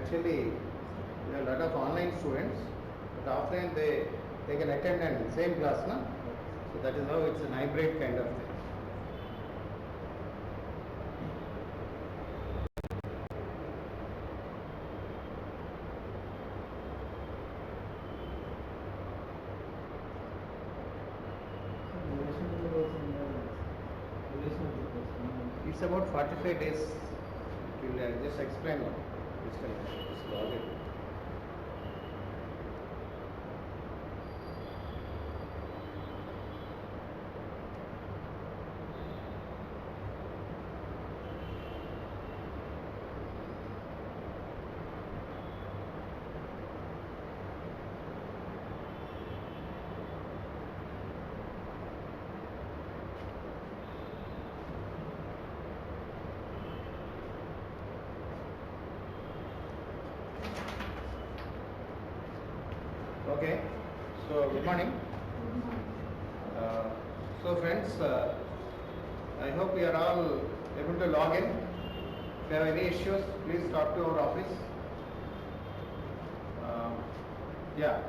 actually a lot of online students, but offline they can attend and same class, no? So that is how it's an hybrid kind of thing. It's about 45 days. It will just explain what this kind of just log it. Okay, so good morning. So friends, I hope you are all able to log in. If you have any issues, please talk to our office. Yeah,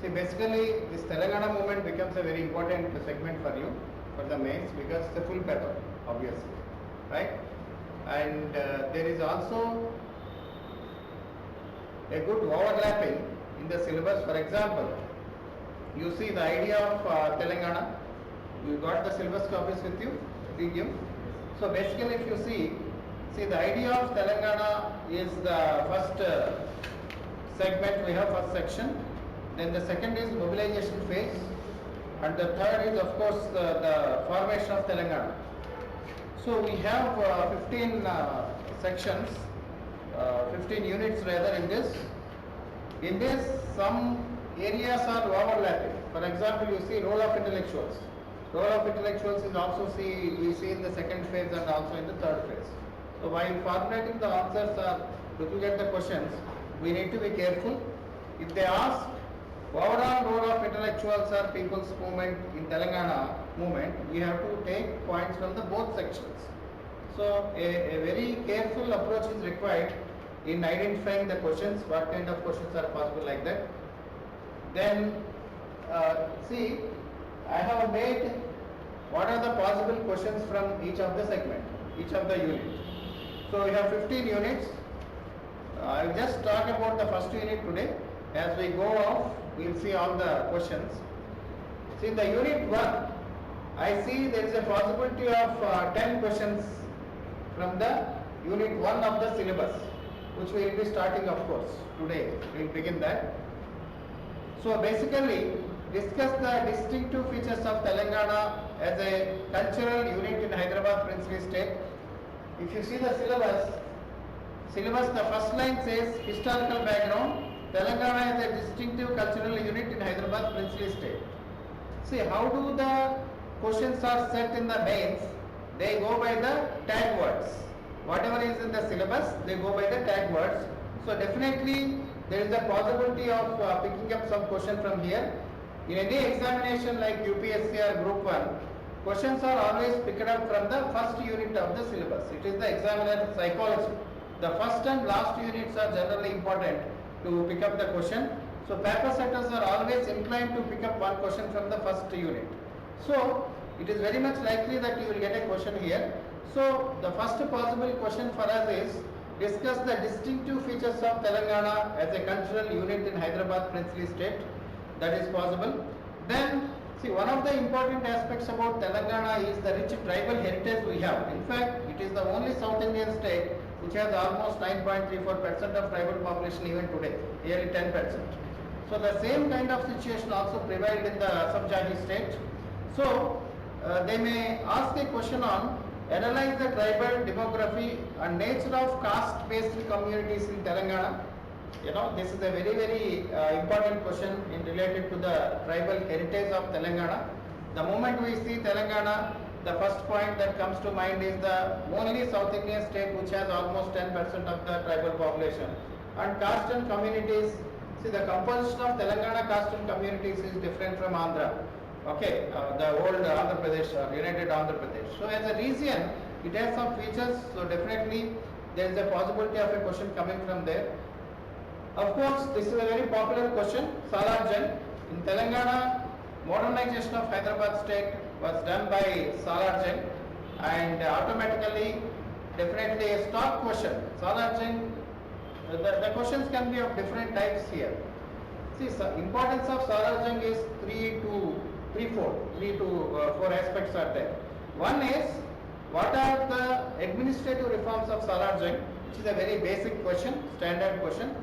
see basically this Telangana movement becomes a very important segment for you, for the mains, because it's a full paper, obviously, right? And there is also a good overlapping in the syllabus. For example, you see the idea of Telangana. You got the syllabus copies with you? Did you? So basically, if you see the idea of Telangana is the first segment. We have first section. Then the second is mobilization phase, and the third is of course the formation of Telangana. So we have 15 sections, 15 units rather in this. In this, some areas are overlapping. For example, you see role of intellectuals. Role of intellectuals is also we see in the second phase and also in the third phase. So while formulating the answers or looking at the questions, we need to be careful. If they ask overall role of intellectuals or people's movement in Telangana movement, we have to take points from the both sections. So a very careful approach is required in identifying the questions, what kind of questions are possible like that. Then see, I have made what are the possible questions from each of the segment, each of the unit. So we have 15 units. I will just talk about the first unit today. As we go off, we will see all the questions. See, in the unit 1, I see there is a possibility of 10 questions from the unit 1 of the syllabus, which we will be starting of course today. We will begin that. So basically discuss the distinctive features of Telangana as a cultural unit in Hyderabad princely state. If you see the syllabus, the first line says historical background. Telangana is a distinctive cultural unit in Hyderabad princely state. See how do the questions are set in the mains? They go by the tag words. Whatever is in the syllabus, they go by the tag words. So definitely there is a possibility of picking up some question from here. In any examination like UPSC or Group 1, questions are always picked up from the first unit of the syllabus. It is the examiner psychology. The first and last units are generally important to pick up the question. So paper setters are always inclined to pick up one question from the first unit. So it is very much likely that you will get a question here. So the first possible question for us is discuss the distinctive features of Telangana as a cultural unit in Hyderabad princely state. That is possible. Then see, one of the important aspects about Telangana is the rich tribal heritage we have. In fact, it is the only South Indian state which has almost 9.34% of tribal population even today, nearly 10%. So the same kind of situation also prevailed in the Sub-Jahi state. So they may ask a question on analyze the tribal demography and nature of caste-based communities in Telangana. You know, this is a very important question in related to the tribal heritage of Telangana. The moment we see Telangana, the first point that comes to mind is the only South Indian state which has almost 10% of the tribal population. And caste and communities, see the composition of Telangana caste and communities is different from Andhra. Okay, the old Andhra Pradesh or United Andhra Pradesh. So as a region, it has some features. So definitely there is a possibility of a question coming from there. Of course, this is a very popular question. Salar Jung. In Telangana, modernization of Hyderabad state was done by Salar Jung, and automatically, definitely a stock question. Salar Jung, the questions can be of different types here. See, importance of Salar Jung is three to four aspects are there. One is, what are the administrative reforms of Salar Jung, which is a very basic question, standard question,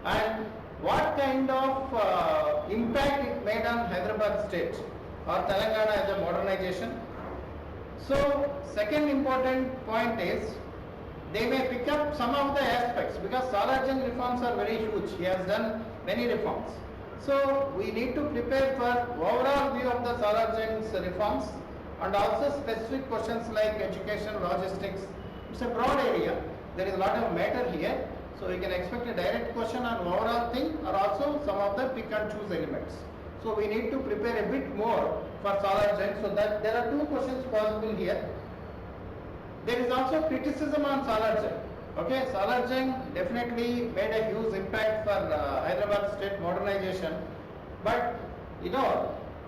and what kind of impact it made on Hyderabad state or Telangana as a modernization. So, second important point is, they may pick up some of the aspects because Salar Jung reforms are very huge. He has done many reforms. So we need to prepare for overall view of the Salar Jung's reforms and also specific questions like education, logistics. It's a broad area. There is a lot of matter here. So we can expect a direct question on overall thing or also some of the pick and choose elements. So we need to prepare a bit more for Salar Jung, so that there are two questions possible here. There is also criticism on Salar Jung. Okay, Salar Jung definitely made a huge impact for Hyderabad state modernization, but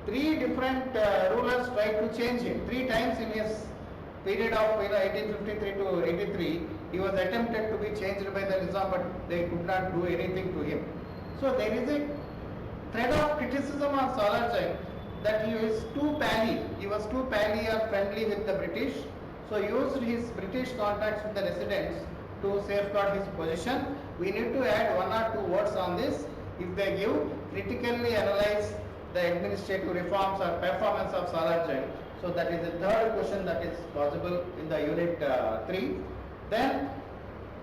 three different rulers tried to change him. Three times in his period of 1853 to 83, he was attempted to be changed by the Nizam, but they could not do anything to him. So there is a thread of criticism on Salar Jung that he was too pally. He was too pally or friendly with the British. So used his British contacts with the residents to safeguard his position. We need to add one or two words on this. If they give, critically analyze the administrative reforms or performance of Salar Jung. So that is the third question that is possible in the unit 3. Then,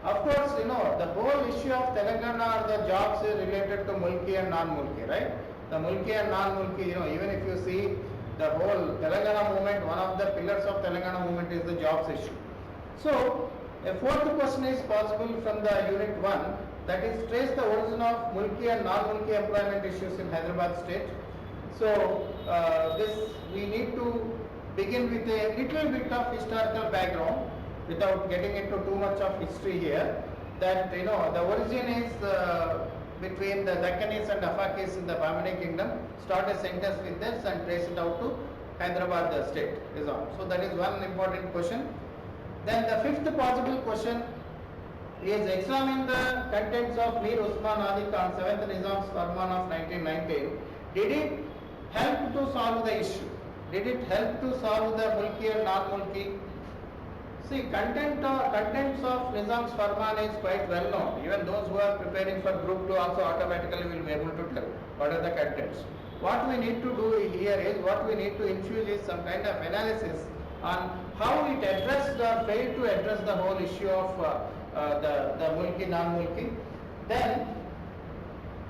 of course, the whole issue of Telangana or the jobs is related to Mulki and non-Mulki, right? The Mulki and non-Mulki, even if you see the whole Telangana movement, one of the pillars of Telangana movement is the jobs issue. So, a fourth question is possible from the unit 1, that is trace the origin of Mulki and non-Mulki employment issues in Hyderabad state. So, this we need to begin with a little bit of historical background without getting into too much of history here. That the origin is between the Deccanese and Afakis in the Bahmani kingdom. Start a sentence with this and trace it out to Hyderabad state is on. So that is one important question. Then the fifth possible question is examine the contents of Mir Usman Ali Khan 7th Nizam's Farman of 1919. Did it help to solve the issue? Did it help to solve the Mulki and non-Mulki? See, contents of Nizam's Farman is quite well known. Even those who are preparing for Group 2 also automatically will be able to tell what are the contents. What we need to do here is, what we need to infuse is some kind of analysis on how it addressed or failed to address the whole issue of the Mulki, non-Mulki. Then,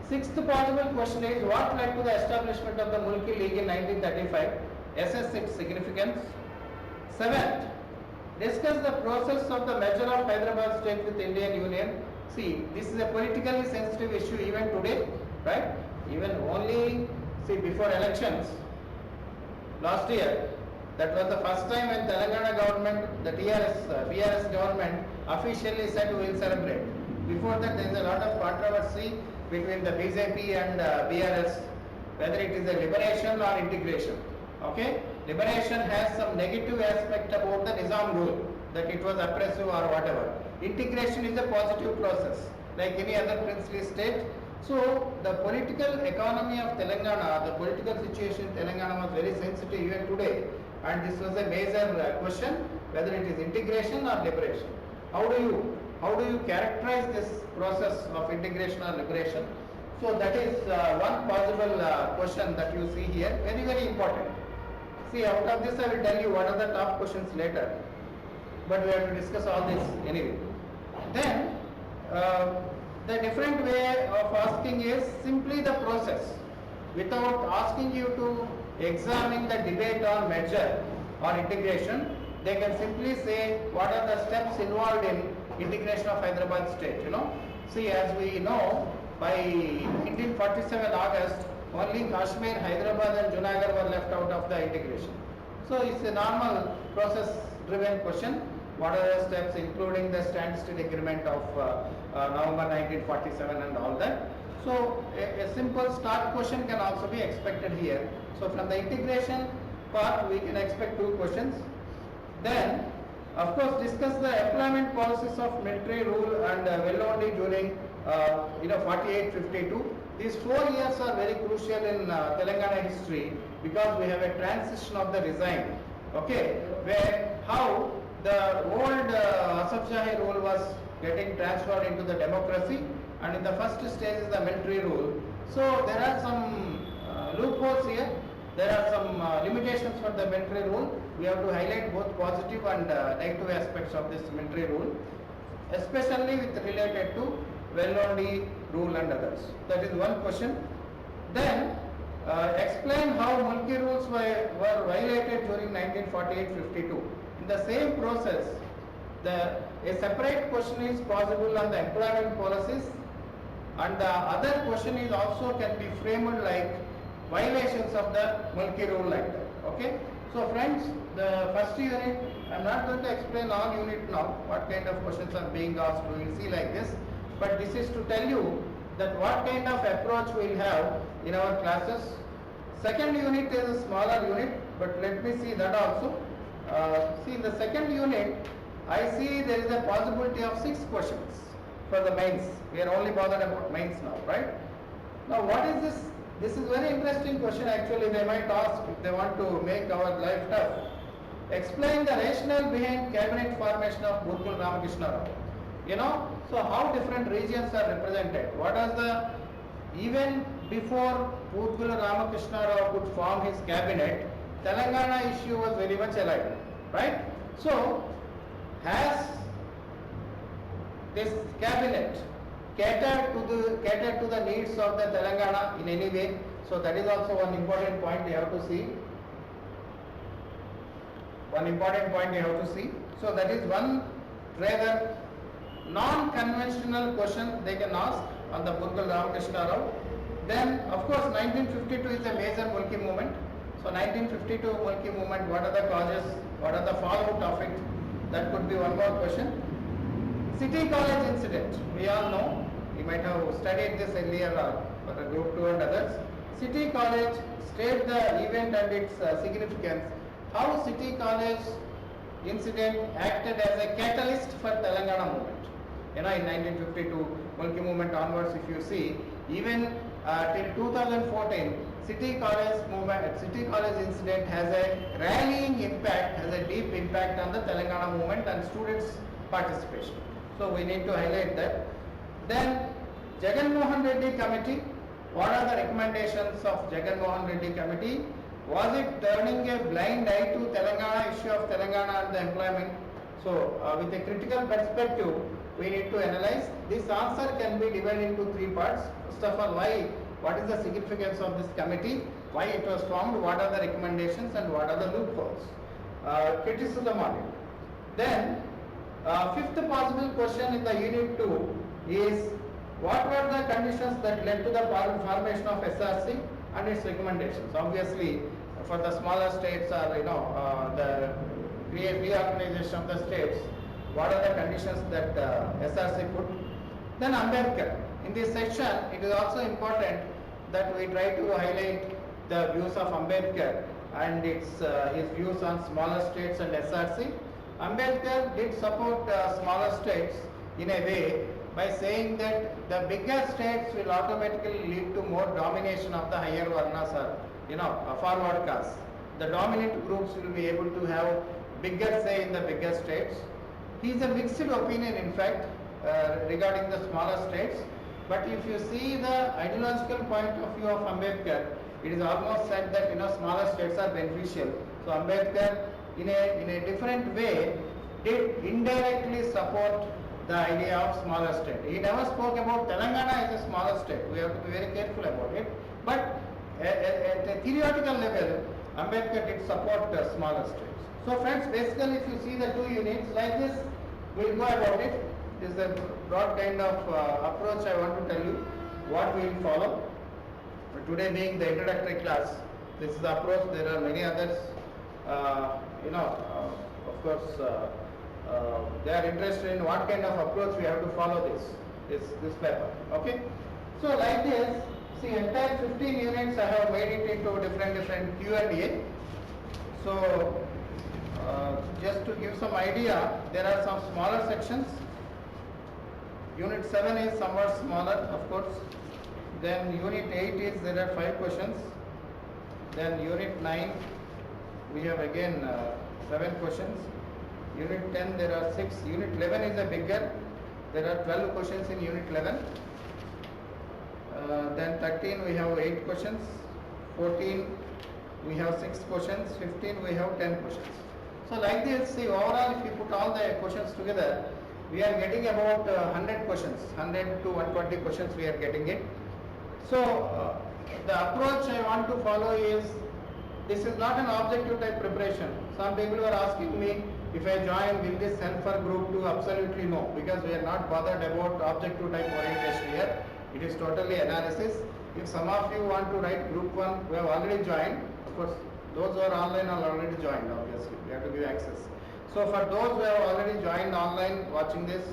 sixth possible question is, what led to the establishment of the Mulki League in 1935? Assess its significance. Seventh, discuss the process of the merger of Hyderabad state with Indian Union. See, this is a politically sensitive issue even today, right? Even only, before elections, last year, that was the first time when Telangana government, the BRS government officially said we will celebrate. Before that, there is a lot of controversy between the BJP and BRS, whether it is a liberation or integration. Okay, liberation has some negative aspect about the Nizam rule, that it was oppressive or whatever. Integration is a positive process, like any other princely state. So the political economy of Telangana, the political situation in Telangana was very sensitive even today, and this was a major question, whether it is integration or liberation. How do you characterize this process of integration or liberation? So that is one possible question that you see here, very, very important. See, out of this I will tell you what are the top questions later, but we have to discuss all this anyway. Then, the different way of asking is simply the process, without asking you to examine the debate on merger or integration. They can simply say what are the steps involved in integration of Hyderabad state. See, as we know, by 1947 August, only Kashmir, Hyderabad and Junagadh were left out of the integration. So it's a normal process driven question. what are the steps, including the standstill agreement of November 1947 and all that. So a simple start question can also be expected here. So from the integration part, we can expect 2 questions. Then, of course, discuss the employment policies of military rule and well-only during 48-52. These 4 years are very crucial in Telangana history because we have a transition of the regime. Okay, where how the old Asaf Jahi rule was getting transferred into the democracy, and in the first stage is the military rule. So there are some loopholes here. There are some limitations for the military rule. We have to highlight both positive and negative aspects of this military rule, especially with related to well-only rule and others. That is one question. Then explain how Mulki rules were violated during 1948-52. In the same process, a separate question is possible on the employment policies, and the other question is also can be framed like violations of the Mulki rule like that. Okay. So friends, the first unit, I am not going to explain all unit now, what kind of questions are being asked, we will see like this. But this is to tell you that what kind of approach we will have in our classes. Second unit is a smaller unit, but let me see that also. See, in the second unit, I see there is a possibility of 6 questions for the mains. We are only bothered about mains now, right? Now what is this? This is very interesting question actually. They might ask if they want to make our life tough. Explain the rationale behind cabinet formation of Burkul Ramakrishna Rao. So how different regions are represented. What was the, even before Burkul Ramakrishna Rao could form his cabinet, Telangana issue was very much alive, right? So has this cabinet catered to the needs of the Telangana in any way? So that is also one important point you have to see. So that is one rather non-conventional question they can ask on the Burkul Ramakrishna Rao. Then of course 1952 is a major Mulki movement. So 1952 Mulki movement, what are the causes, what are the fallout of it? That could be one more question. City College incident, we all know, you might have studied this earlier for the group 2 and others. City College, state the event and its significance. How City College incident acted as a catalyst for Telangana movement. In 1952 Mulki movement onwards, if you see, even till 2014, City College incident has a rallying impact, has a deep impact on the Telangana movement and students' participation. So we need to highlight that. Then Jagan Mohan Reddy Committee, what are the recommendations of Jagan Mohan Reddy Committee? Was it turning a blind eye to Telangana, issue of Telangana and the employment? So with a critical perspective, we need to analyze. This answer can be divided into 3 parts. First of all, what is the significance of this committee, why it was formed, what are the recommendations and what are the loopholes. Criticism on it. Then 5th possible question in the unit 2 is what were the conditions that led to the formation of SRC and its recommendations. Obviously for the smaller states or the reorganization of the states, what are the conditions that SRC put. Then Ambedkar. In this section, it is also important that we try to highlight the views of Ambedkar and his views on smaller states and SRC. Ambedkar did support smaller states in a way by saying that the bigger states will automatically lead to more domination of the higher varnas or forward castes. The dominant groups will be able to have bigger say in the bigger states. He is a mixed opinion in fact regarding the smaller states. But if you see the ideological point of view of Ambedkar, it is almost said that smaller states are beneficial. So Ambedkar in a different way did indirectly support the idea of smaller state. He never spoke about Telangana as a smaller state. We have to be very careful about it. But at a theoretical level, Ambedkar did support smaller states. So friends, basically if you see the 2 units like this, we will go about it. This is a broad kind of approach I want to tell you what we will follow. Today being the introductory class, this is the approach. There are many others, of course, they are interested in what kind of approach we have to follow this paper. Okay. So like this, see entire 15 units I have made it into different Q&A. So just to give some idea, there are some smaller sections. Unit 7 is somewhat smaller, of course. Then unit 8 is, there are 5 questions. Then unit 9, we have again 7 questions. Unit 10, there are 6. Unit 11 is a bigger. There are 12 questions in unit 11. Then 13, we have 8 questions. 14, we have 6 questions. 15, we have 10 questions. So like this, see overall, if you put all the questions together, we are getting about 100 questions, 100 to 120 questions we are getting it. So the approach I want to follow is, this is not an objective type preparation. Some people were asking me, if I join, will this help for group 2? Absolutely no, because we are not bothered about objective type orientation here. It is totally analysis. If some of you want to write group 1, we have already joined. Of course, those who are online are already joined, obviously. We have to give access. So for those who have already joined online watching this,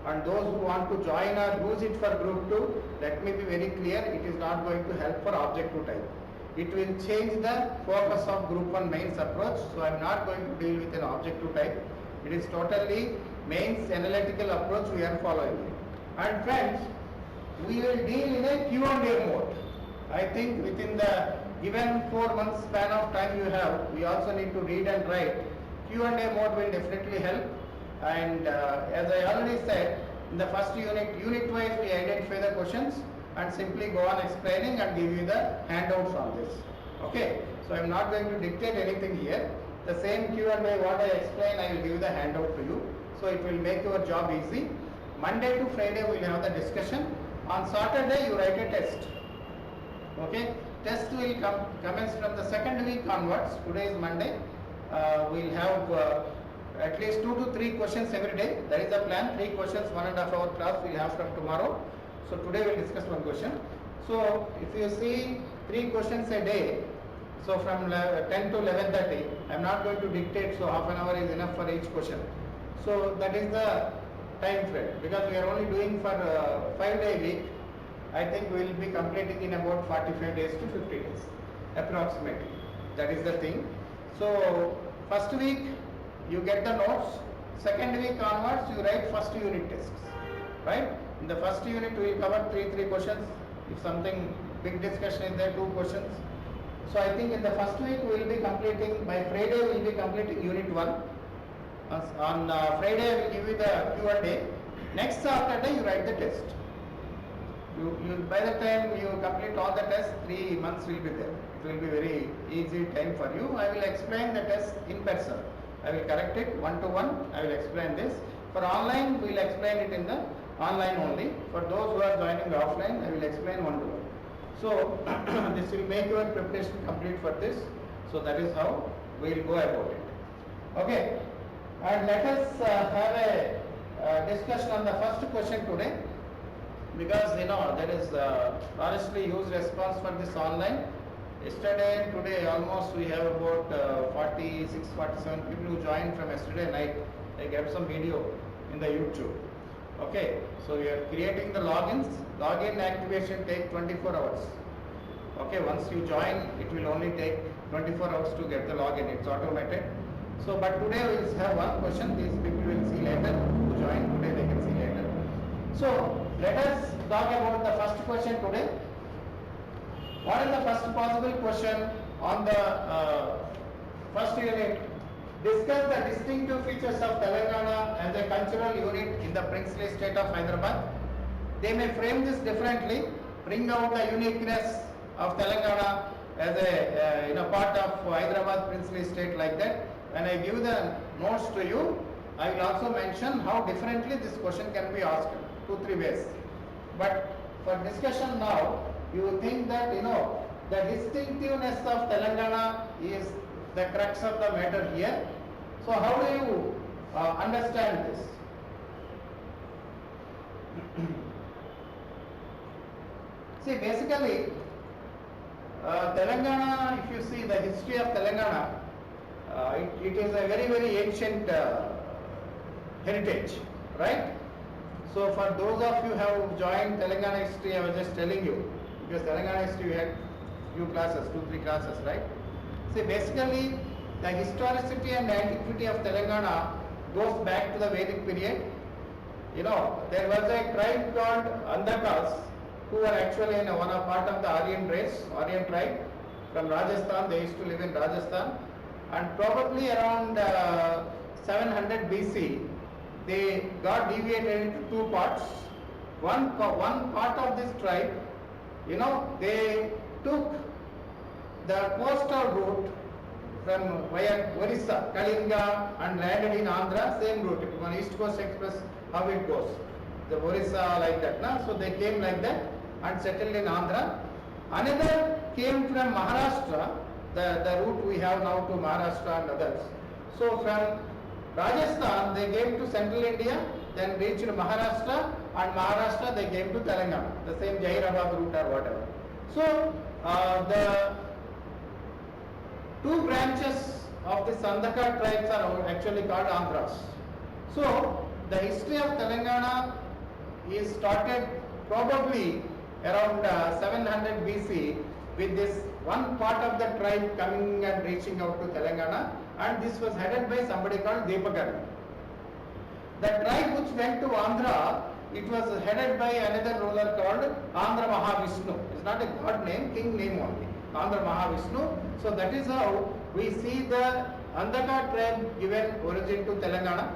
and those who want to join or use it for group 2, let me be very clear, it is not going to help for objective type. It will change the focus of group 1 mains approach. So I am not going to deal with an objective type. It is totally mains analytical approach we are following. And friends, we will deal in a Q&A mode. I think within the given 4 months span of time you have, we also need to read and write. Q&A mode will definitely help. And as I already said, in the first unit wise we identify the questions and simply go on explaining and give you the handouts on this. Okay, so I am not going to dictate anything here. The same Q&A what I explain, I will give the handout to you. So it will make your job easy. Monday to Friday we will have the discussion. On Saturday you write a test. Okay, test will commence from the second week onwards. Today is Monday. We will have at least 2 to 3 questions every day. That is the plan. 3 questions, 1.5 hour class we will have from tomorrow. So today we will discuss 1 question. So if you see 3 questions a day, so from 10 to 11:30, I am not going to dictate, so half an hour is enough for each question. So that is the time frame, because we are only doing for 5-day week. I think we will be completing in about 45 days to 50 days approximately. That is the thing. So first week you get the notes, second week onwards you write first unit tests, right? In the first unit we will cover 3 questions. If something big discussion is there, 2 questions. So I think in the first week we will be completing, by Friday we will be completing unit 1. On Friday I will give you the Q&A. Next Saturday you write the test. You by the time you complete all the tests, 3 months will be there. It will be very easy time for you. I will explain the test in person. I will correct it 1-to-1. I will explain this. For online, we will explain it in the online only. For those who are joining offline, I will explain 1-to-1. So this will make your preparation complete for this. So that is how we will go about it. Okay. And let us have a discussion on the first question today. Because there is honestly huge response for this online. Yesterday and today almost we have about 46, 47 people who joined from yesterday night. I kept some video in the YouTube. Okay, so we are creating the logins. Login activation take 24 hours. Okay, once you join, it will only take 24 hours to get the login. It's automated. So, but today we will have 1 question. These people will see later. Who join today, they can see later. So, let us talk about the first question today. What is the first possible question on the first unit? Discuss the distinctive features of Telangana as a cultural unit in the princely state of Hyderabad. They may frame this differently, bring out the uniqueness of Telangana as a part of Hyderabad princely state like that. When I give the notes to you, I will also mention how differently this question can be asked, 2-3 ways. But for discussion now, you think that the distinctiveness of Telangana is the crux of the matter here. So how do you understand this? See, basically, Telangana, if you see the history of Telangana, it is a very, very ancient heritage, right? So for those of you who have joined Telangana history, I was just telling you, because Telangana history we had few classes, 2-3 classes, right? See, basically the historicity and antiquity of Telangana goes back to the Vedic period. You know, there was a tribe called Andakas who were actually in one part of the Aryan race, Aryan tribe from Rajasthan. They used to live in Rajasthan, and probably around 700 BC, they got deviated into two parts. One part of this tribe, you know, they took the coastal route from via Orissa, Kalinga, and landed in Andhra, same route. If on East Coast Express, how it goes, the Orissa like that, na? So they came like that and settled in Andhra. Another came from Maharashtra, the route we have now to Maharashtra and others. So from Rajasthan they came to central India, then reached Maharashtra, and Maharashtra they came to Telangana, the same Jairabad route or whatever. So the two branches of the Sandhaka tribes are actually called Andhras. So the history of Telangana is started probably around 700 BC with this one part of the tribe coming and reaching out to Telangana, and this was headed by somebody called Depakarna. The tribe which went to Andhra, it was headed by another ruler called Andhra Mahavishnu. It's not a god name, king name only, Andhra Mahavishnu. So that is how we see the Andhaka tribe given origin to Telangana.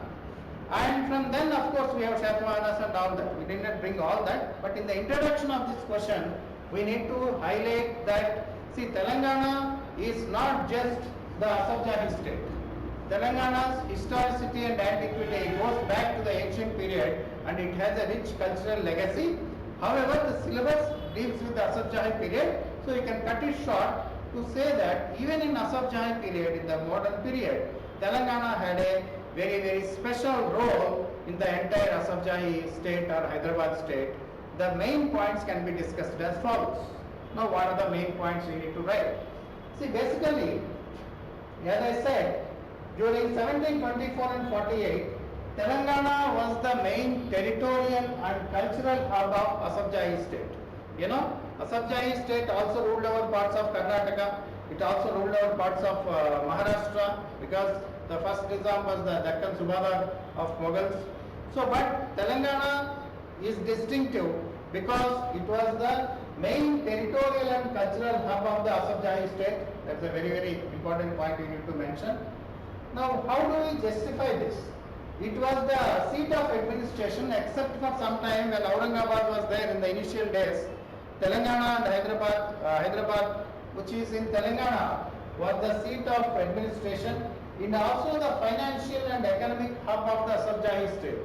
And from then, of course, we have Shatavahanas and all that. We did not bring all that, but in the introduction of this question, we need to highlight that, see, Telangana is not just the Asafjahi state. Telangana's historicity and antiquity goes back to the ancient period, and it has a rich cultural legacy. However, the syllabus deals with the Asafjahi period, so you can cut it short to say that even in Asafjahi period, in the modern period, Telangana had a very, very special role in the entire Asafjahi state or Hyderabad state. The main points can be discussed as follows. Now, what are the main points we need to write? See, basically, as I said, during 1724 and 48, Telangana was the main territorial and cultural hub of Asafjahi state. You know, Asafjahi state also ruled over parts of Karnataka. It also ruled over parts of Maharashtra, because the first Nizam was the Deccan Subadar of Mughals. So, but Telangana is distinctive because it was the main territorial and cultural hub of the Asafjahi state. That's a very, very important point we need to mention. Now, how do we justify this? It was the seat of administration, except for some time when Aurangabad was there in the initial days. Telangana and Hyderabad, which is in Telangana, was the seat of administration and also the financial and economic hub of the Asafjahi state.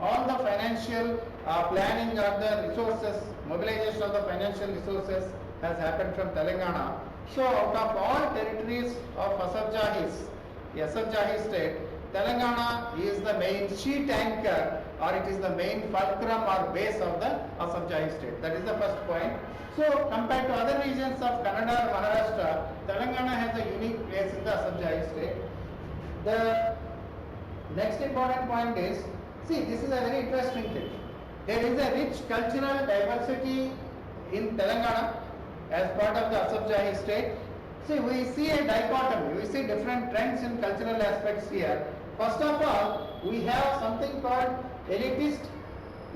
All the financial planning of the resources, mobilization of the financial resources has happened from Telangana. So, out of all territories of Asafjahi state, Telangana is the main sheet anchor, or it is the main fulcrum or base of the Asafjahi state. That is the first point. So, compared to other regions of Kannada or Maharashtra, Telangana has a unique place in the Asafjahi state. The next important point is, see, this is a very interesting thing. There is a rich cultural diversity in Telangana as part of the Asafjahi state. See, we see a dichotomy, we see different trends in cultural aspects here. First of all, we have something called elitist,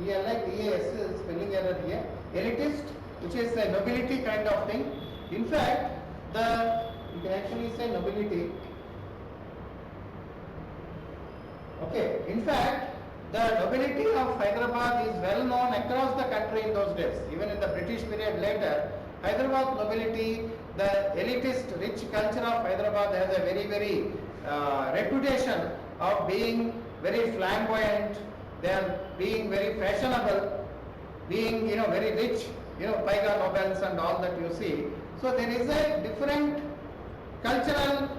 here like EAS, spelling error here, elitist, which is a nobility kind of thing. In fact, you can actually say nobility. Okay, in fact, the nobility of Hyderabad is well known across the country in those days. Even in the British period later, Hyderabad nobility, the elitist rich culture of Hyderabad has a very, very reputation of being very flamboyant. They are being very fashionable, being very rich, Paiga Nobels and all that you see. So there is a different cultural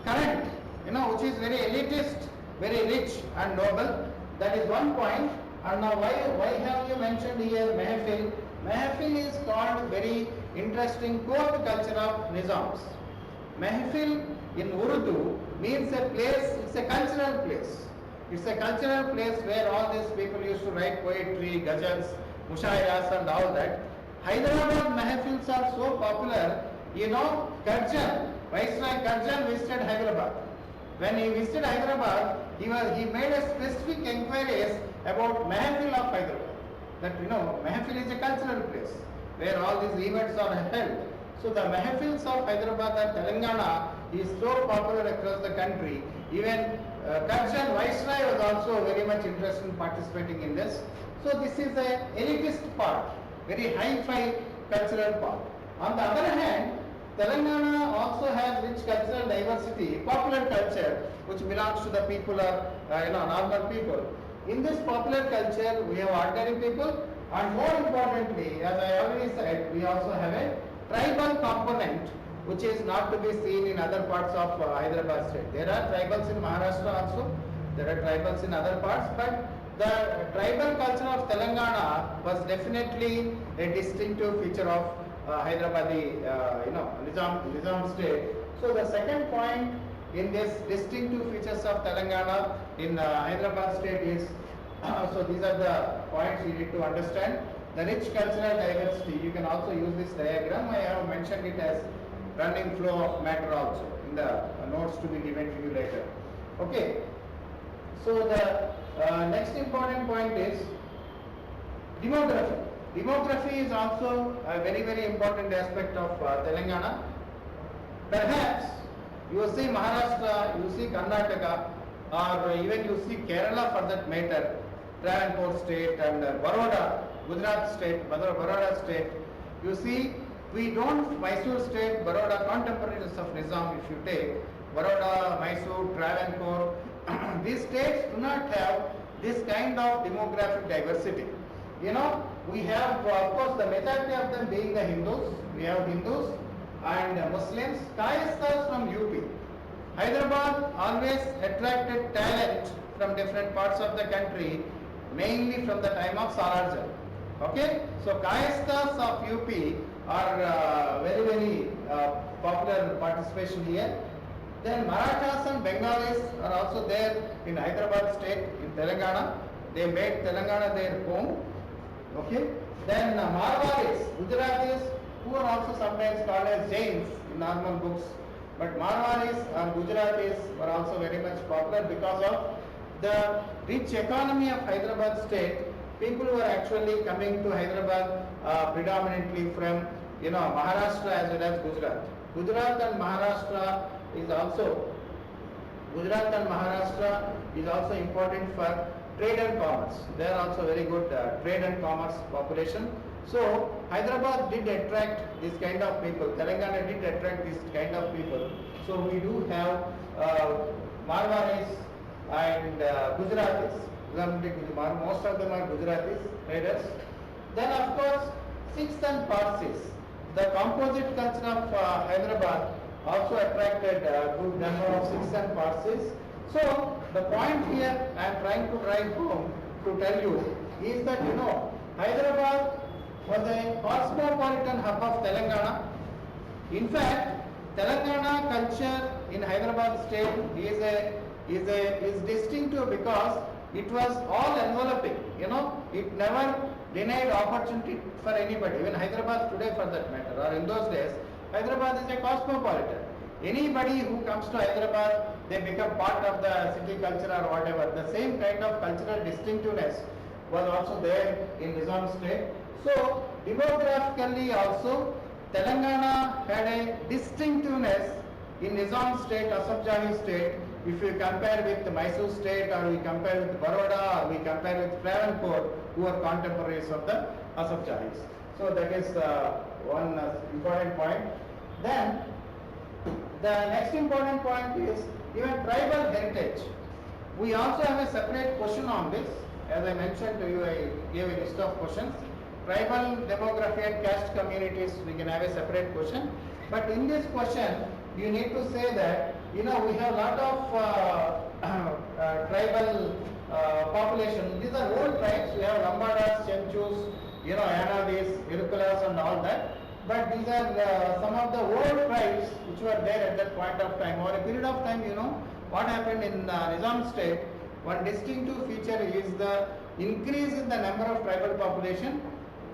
current, which is very elitist, very rich and noble. That is one point. And now why have you mentioned here Mehfil? Mehfil is called very interesting court culture of Nizams. Mehfil in Urdu means a place, it's a cultural place. It's a cultural place where all these people used to write poetry, ghazals, mushairas and all that. Hyderabad mahfils are so popular. You know, Karjan, Viceroy Karjan visited Hyderabad. When he visited Hyderabad, he made a specific inquiries about mahfil of Hyderabad. That mahfil is a cultural place where all these events are held. So the mahfils of Hyderabad and Telangana is so popular across the country. Even Karjan Viceroy was also very much interested in participating in this. So this is a elitist part, very hi-fi cultural part. On the other hand, Telangana also has rich cultural diversity, popular culture, which belongs to the people of normal people. In this popular culture, we have ordinary people, and more importantly, as I already said, we also have a tribal component, which is not to be seen in other parts of Hyderabad state. There are tribals in Maharashtra also. There are tribals in other parts, but the tribal culture of Telangana was definitely a distinctive feature of Hyderabadi, Nizam state. So the second point in this distinctive features of Telangana in Hyderabad state is, so these are the points you need to understand. The rich cultural diversity, you can also use this diagram. I have mentioned it as running flow of matter also in the notes to be given to you later. Okay. So the next important point is demography. Demography is also a very, very important aspect of Telangana. Perhaps you see Maharashtra, you see Karnataka, or even you see Kerala for that matter, Travancore state and Baroda, Gujarat state, Baroda state. You see, we don't, Mysore state, Baroda, contemporaries of Nizam, if you take, Baroda, Mysore, Travancore, these states do not have this kind of demographic diversity. We have, of course, the majority of them being the Hindus. We have Hindus and Muslims. Kayasthas from UP. Hyderabad always attracted talent from different parts of the country, mainly from the time of Sararjan. Okay, so Kayasthas of UP are very, very popular participation here. Then Marathas and Bengalis are also there in Hyderabad state, in Telangana. They made Telangana their home. Okay. Then Marwaris, Gujaratis, who are also sometimes called as Jains in normal books. But Marwaris or Gujaratis were also very much popular because of the rich economy of Hyderabad state. People were actually coming to Hyderabad predominantly from Maharashtra as well as Gujarat. Gujarat and Maharashtra is also important for trade and commerce. They are also very good trade and commerce population. So Hyderabad did attract this kind of people. Telangana did attract this kind of people. So we do have Marwaris and Gujaratis. Most of them are Gujaratis traders. Then of course Sikhs and Parsis. The composite culture of Hyderabad also attracted a good number of Sikhs and Parsis. So the point here I am trying to drive home to tell you is that Hyderabad was a cosmopolitan hub of Telangana. In fact, Telangana culture in Hyderabad state is distinctive because it was all enveloping. It never denied opportunity for anybody. Even Hyderabad today, for that matter, or in those days, Hyderabad is a cosmopolitan. Anybody who comes to Hyderabad, they become part of the city culture or whatever. The same kind of cultural distinctiveness was also there in Nizam state. So demographically also, Telangana had a distinctiveness in Nizam state, Asaf state. If we compare with Mysore state, or we compare with Baroda, or we compare with Travancore, who are contemporaries of the Asaf Jahis. So that is one important point. Then the next important point is even tribal heritage. We also have a separate question on this. As I mentioned to you, I gave a list of questions. Tribal demography and caste communities, we can have a separate question. But in this question, you need to say that we have a lot of tribal population. These are old tribes. We have Lambadas, Chenchus, Yanadis, Irukulas and all that. But these are some of the old tribes which were there at that point of time. Over a period of time, what happened in Nizam state, One distinctive feature is the increase in the number of tribal population.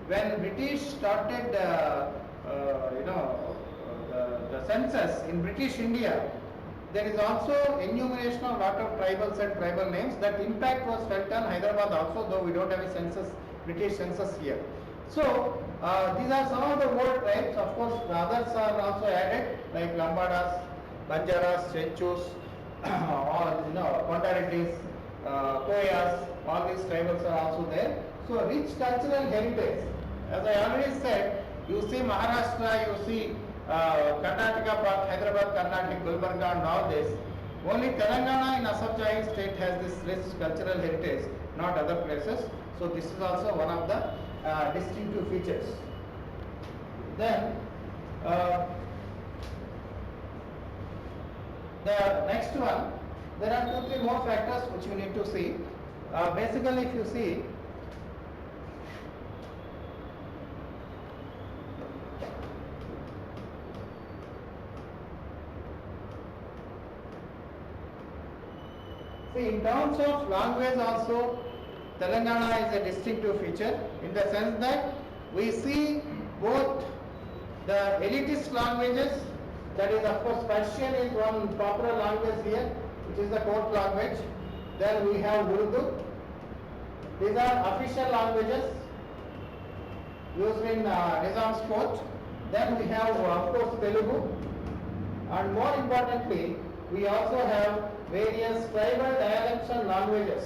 When British started, the census in British India, there is also enumeration of lot of tribals and tribal names. That impact was felt on Hyderabad also, though we don't have a census, British census here. So these are some of the old tribes. Of course, the others are also added, like Lambadas, Banjaras, Chenchus, or Kondarettis, Koyas. All these tribals are also there. So rich cultural heritage. As I already said, you see Maharashtra, you see Karnataka part, Hyderabad, Karnataka, Gulbarga and all this. Only Telangana in Asaf state has this rich cultural heritage, not other places. So this is also one of the distinctive features. Then the next one, there are 2-3 more factors which you need to see. Basically, if you see, in terms of language also, Telangana is a distinctive feature in the sense that we see both the elitist languages, that is of course Persian is one popular language here, which is the court language. Then we have Urdu. These are official languages used in Nizam's court. Then we have of course Telugu, and more importantly we also have various tribal dialects and languages,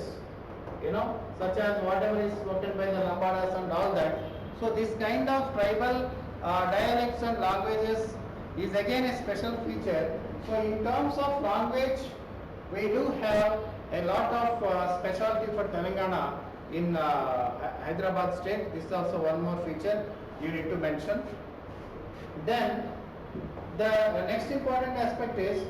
such as whatever is spoken by the Lambadas and all that. So this kind of tribal dialects and languages is again a special feature. So in terms of language, we do have a lot of specialty for Telangana in Hyderabad state. This is also one more feature you need to mention. Then the next important aspect is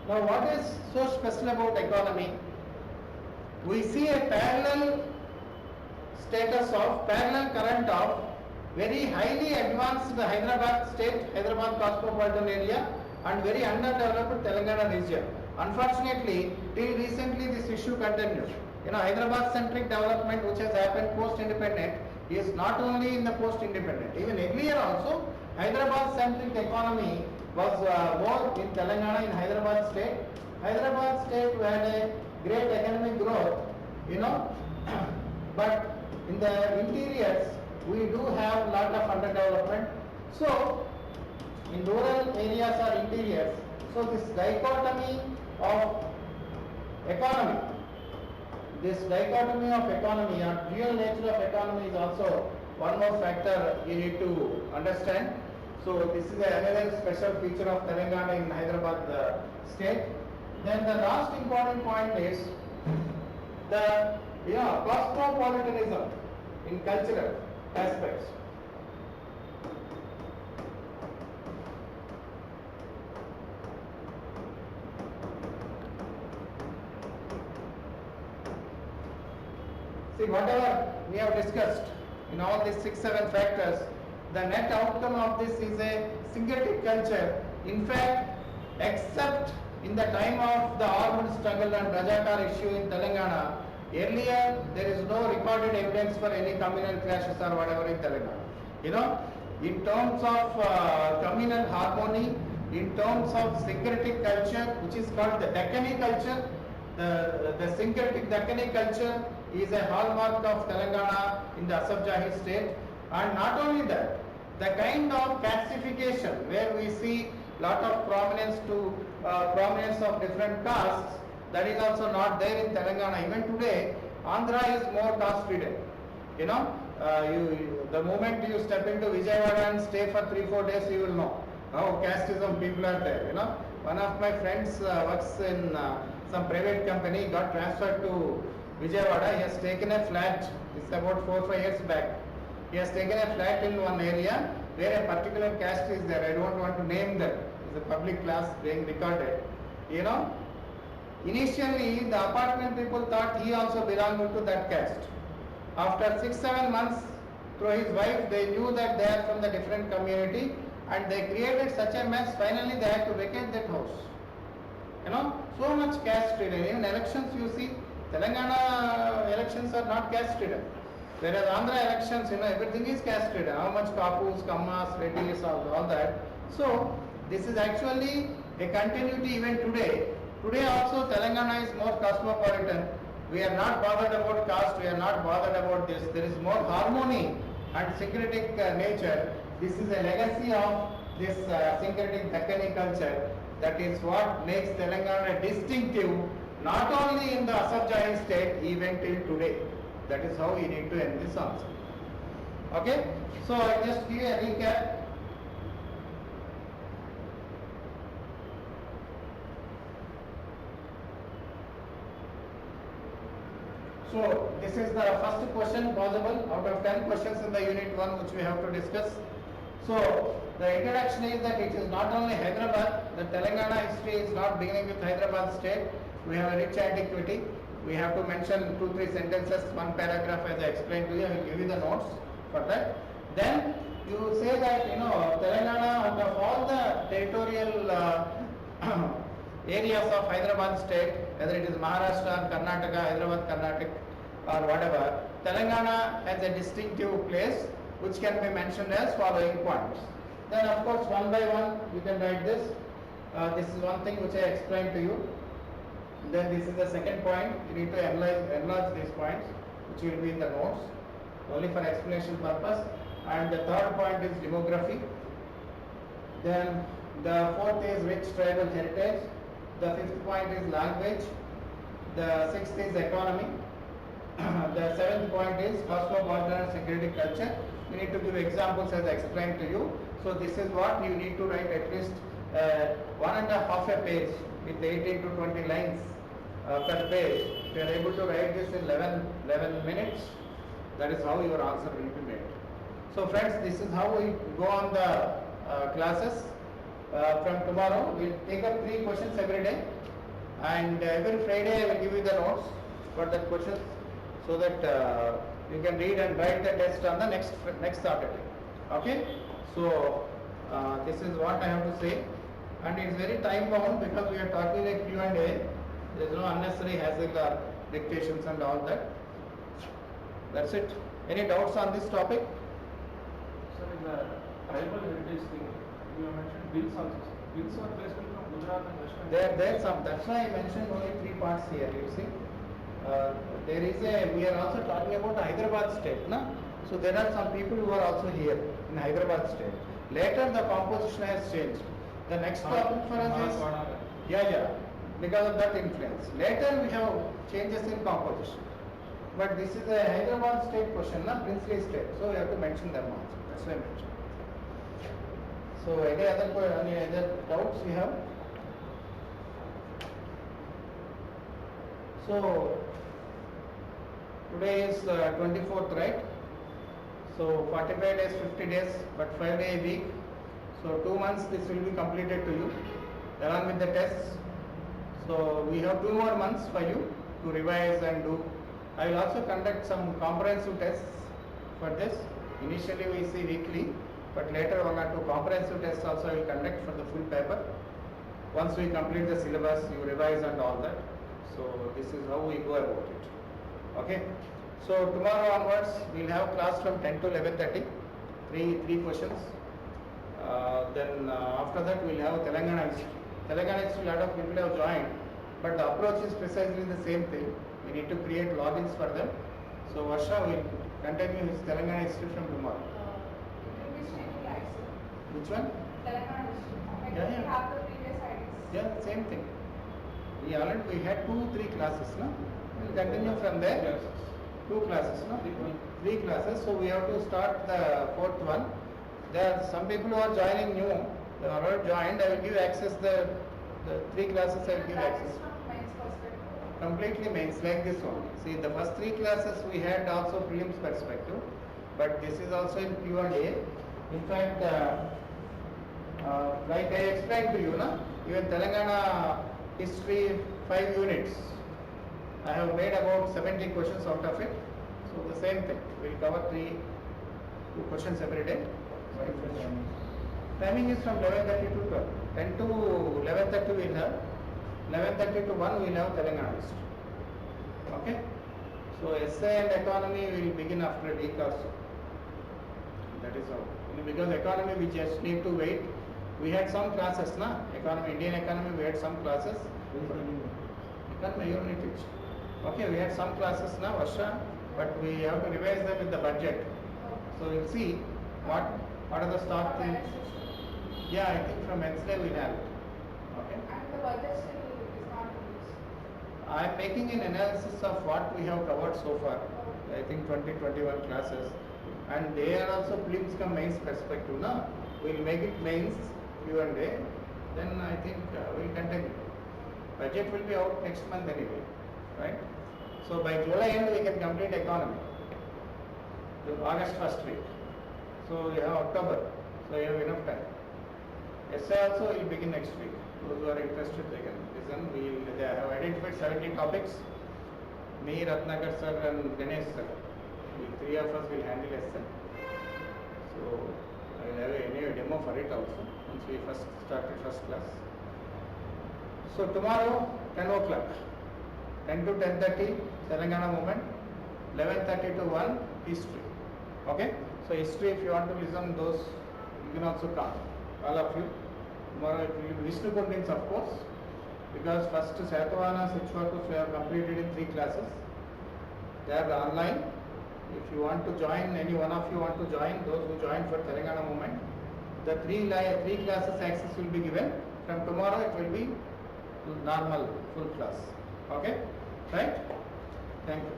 now what is so special about economy? We see a parallel current of very highly advanced Hyderabad state, Hyderabad cosmopolitan area, and very underdeveloped Telangana region. Unfortunately, till recently this issue continues. Hyderabad centric development which has happened post-independent is not only in the post-independent, even earlier also, Hyderabad centric economy was more in Telangana, in Hyderabad state. Hyderabad state had a great economic growth, but in the interiors we do have lot of underdevelopment. So in rural areas or interiors, so this dichotomy of economy, or dual nature of economy is also one more factor you need to understand. So this is another special feature of Telangana in Hyderabad state. Then the last important point is the cosmopolitanism in cultural aspects. See, whatever we have discussed in all these 6-7 factors, the net outcome of this is a syncretic culture. In fact, except in the time of the armed struggle and Rajakar issue in Telangana, earlier there is no recorded evidence for any communal clashes or whatever in Telangana. In terms of communal harmony, in terms of syncretic culture, which is called the Deccani culture, the syncretic Deccani culture is a hallmark of Telangana in the Asaf Jahi state. And not only that, the kind of castification where we see lot of prominence of different castes, that is also not there in Telangana. Even today, Andhra is more caste ridden. The moment you step into Vijayawada and stay for 3-4 days, you will know how casteism people are there. One of my friends works in some private company, got transferred to Vijayawada. He has taken a flat. It's about 4-5 years back. He has taken a flat in one area where a particular caste is there. I don't want to name them. It's a public class being recorded. Initially the apartment people thought he also belonged to that caste. After 6-7 months, through his wife, they knew that they are from the different community, and they created such a mess, finally they had to vacate that house. You know, so much caste ridden. In elections you see, Telangana elections are not caste ridden. Whereas Andhra elections, you know, everything is caste ridden. How much Kapus, Kammas, Reddis, all that. So, this is actually a continuity even today. Today also Telangana is more cosmopolitan. We are not bothered about caste, we are not bothered about this. There is more harmony and syncretic nature. This is a legacy of this syncretic Deccani culture. That is what makes Telangana distinctive, not only in the Asaf state, even till today. That is how we need to end this answer. Okay? So I just give a recap. So this is the first question possible out of 10 questions in the unit 1 which we have to discuss. So the introduction is that it is not only Hyderabad, the Telangana history is not beginning with Hyderabad state. We have a rich antiquity. We have to mention 2-3 sentences, one paragraph as I explained to you. I will give you the notes for that. Then you say that, you know, Telangana, out of all the territorial areas of Hyderabad state, whether it is Maharashtra, Karnataka, Hyderabad, Karnataka or whatever, Telangana has a distinctive place which can be mentioned as following points. Then of course one by one you can write this. This is one thing which I explained to you. Then this is the second point. You need to enlarge these points which will be in the notes only for explanation purpose. And the third point is demography. Then the fourth is rich tribal heritage. The fifth point is language. The sixth is economy. The seventh point is cosmopolitan and security culture. You need to give examples as I explained to you. So this is what you need to write at least 1.5 a page with 18 to 20 lines per page. If you are able to write this in 11 minutes, that is how your answer will be made. So friends, this is how we go on the classes. From tomorrow, we will take up 3 questions every day, and every Friday I will give you the notes for that questions, so that you can read and write the test on the next Saturday. Okay? So this is what I have to say, and it is very time bound because we are talking a Q&A. There is no unnecessary hassle or dictations and all that. That's it. Any doubts on this topic? Sir, in the tribal heritage thing, you have mentioned bills also. Bills are basically from Gujarat and West Bengal. There some. That's why I mentioned only 3 parts here. You see, there is a. We are also talking about Hyderabad state, na? So there are some people who are also here in Hyderabad state. Later the composition has changed. The next topic for us is because of that influence. Later we have changes in composition. But this is a Hyderabad state question, na? Princely state. So we have to mention them also. That's why I mentioned. So any other doubts you have? So today is 24th, right? So 45 days, 50 days, but 5 day a week. So 2 months this will be completed to you along with the tests. So we have 2 more months for you to revise and do. I will also conduct some comprehensive tests for this. Initially we see weekly, but later 1 or 2 comprehensive tests also I will conduct for the full paper. Once we complete the syllabus, you revise and all that. So this is how we go about it. Okay. So tomorrow onwards we will have class from 10 to 11:30. Three questions. Then after that we will have Telangana history. Telangana history, lot of people have joined, but the approach is precisely the same thing. We need to create logins for them. So Varsha will continue his Telangana history from tomorrow. Which one? Telangana history. Yeah. We have the previous IDs. Yeah, same thing. We had 2-3 classes, no? We'll continue from there. 2 classes, no? 3 classes. So we have to start the 4th one. There are some people who are joining new. They are not joined. I will give access the 3 classes. I will give That access. is from men's perspective. Completely means like this one. See, the first 3 classes we had also prelims perspective, but this is also in Q&A. In fact, like I explained to you, na? Even Telangana history 5 units. I have made about 70 questions out of it. So the same thing. We will cover 2 questions every day. Timing is from 11:30 to 12. 10 to 11:30 we will have. 11:30 to 1 we will have Telangana history. Okay? So essay and economy will begin after a week or so. That is how. Because economy we just need to wait. We had some classes, na? Economy, Indian economy, we had some classes. Economy unit teach. Okay, we had some classes now, Varsha, but we have to revise them with the budget. So we'll see what are the stock things. Yeah, I think from Wednesday we'll have it. Okay. And the budget still is not released. I am making an analysis of what we have covered so far. I think 20-21 classes. And they are also prelims come mains perspective. No? We'll make it mains Q&A. Then I think we'll continue. Budget will be out next month anyway. Right? So by July end we can complete economy. So August first week. So you have October. So you have enough time. Essay also will begin next week. Those who are interested they can listen. They have identified 70 topics. Me, Ratnakar sir and Ganesh sir. We three of us will handle essay. So I will have a demo for it also once we first started first class. So tomorrow 10 o'clock. 10 to 10:30 Telangana movement. 11:30 to 1 history. Okay? So history if you want to listen those you can also come. All of you. Tomorrow it will be Vishnu Kundins of course. Because first Satavana, Sichvakus we have completed in 3 classes. They are online. If you want to join, any one of you want to join, those who join for Telangana movement, the 3 classes access will be given. From tomorrow it will be normal full class. Okay? Right? Thank you.